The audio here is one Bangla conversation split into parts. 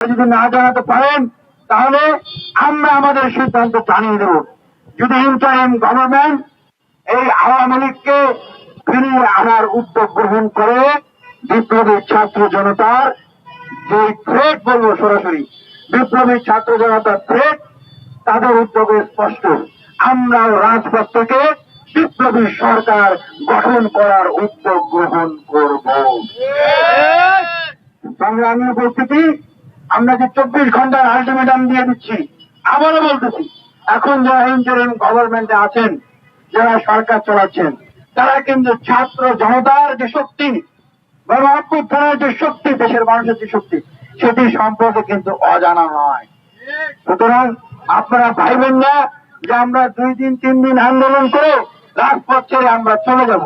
যদি না জানাতে পারেন তাহলে আমরা আমাদের সিদ্ধান্ত জানিয়ে দেব। যদি ইন্টারিম গভর্নমেন্ট এই আওয়ামী লীগকে ফিরিয়ে আনার উদ্যোগ গ্রহণ করে বিপ্লবী ছাত্র জনতার যে থ্রেট বলবো, সরাসরি বিপ্লবী ছাত্র জনতার থ্রেট, তাদের উদ্যোগে স্পষ্ট আমরাও রাজপথ থেকে বিপ্লবী সরকার গঠন করার উদ্যোগ গ্রহণ করব। সংগ্রামী উপস্থিতি, আমরা যে 24 ঘন্টার আলটিমেটাম দিয়ে দিচ্ছি, আবারও বলতেছি, এখন যারা ইন্টারিম গভর্নমেন্টে আছেন, যারা সরকার চালাচ্ছেন, তারা কিন্তু ছাত্র জনতার যে শক্তি, গণঅভ্যুত্থানের যে শক্তি, দেশের মানুষের যে শক্তি, সেটি সম্পর্কে কিন্তু অজানা নয়। সুতরাং আপনারা ভাইবেন না যে আমরা 2 দিন 3 দিন আন্দোলন করে রাজপথ ছেড়ে আমরা চলে যাব।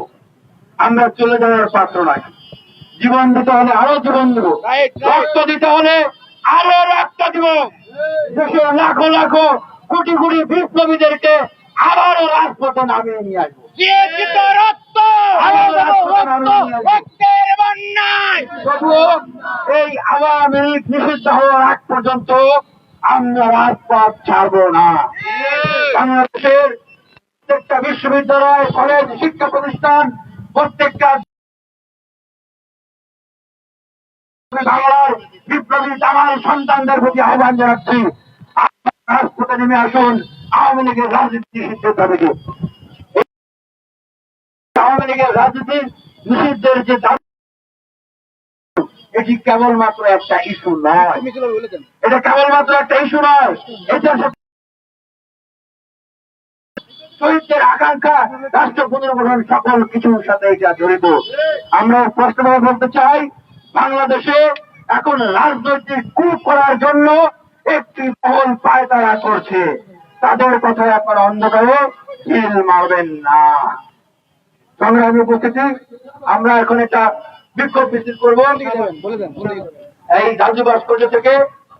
আমরা চলে যাওয়ার পাত্র নয়। জীবন দিতে হলে আরো জীবন দেব, রক্ত দিতে হলে আরো রক্ত দিব। দেশের লাখো লাখো কোটি কোটি বিপ্লবীদেরকে আবারও রাজপথে নামিয়ে নিয়ে আসবো। এই আওয়ামী লীগ নিষিদ্ধ হওয়ার আগ পর্যন্ত আমরা রাজপথ ছাড়বো না। বাংলাদেশের প্রত্যেকটা বিশ্ববিদ্যালয়, কলেজ, শিক্ষা প্রতিষ্ঠান, প্রত্যেকটা বাংলার বিপ্লবী জামাল সন্তানদের প্রতি আহ্বান জানাচ্ছি, রাজপথে নেমে আসুন। আওয়ামী লীগের রাজনীতি নিষিদ্ধের দাবিতে, আওয়ামী লীগের রাজনীতি নিষিদ্ধের যে দাবি, এটি কেবলমাত্র একটা ইস্যু নয়। এটা কেবলমাত্র একটা ইস্যু নয়, এটা শহীদদের আকাঙ্ক্ষা, রাষ্ট্র পুনর্গঠন, সকল কিছুর সাথে এটা জড়িত। আমরা স্পষ্টভাবে বলতে চাই, বাংলাদেশে এখন রাজনৈতিক কূপ করার জন্য একটি মহল পায়তারা করছে। তাদের কথায় আপনারা অন্ধকারে ঢিল মারবেন না। সংগ্রামী উপস্থিতি, আমরা এখন একটা বিক্ষোভ মিছিল করবো এই গাজী ভাস্কর্য থেকে।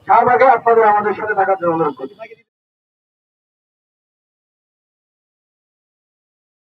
শাহবাগে আপনাদের আমাদের সাথে থাকার জন্য অনুরোধ করছি।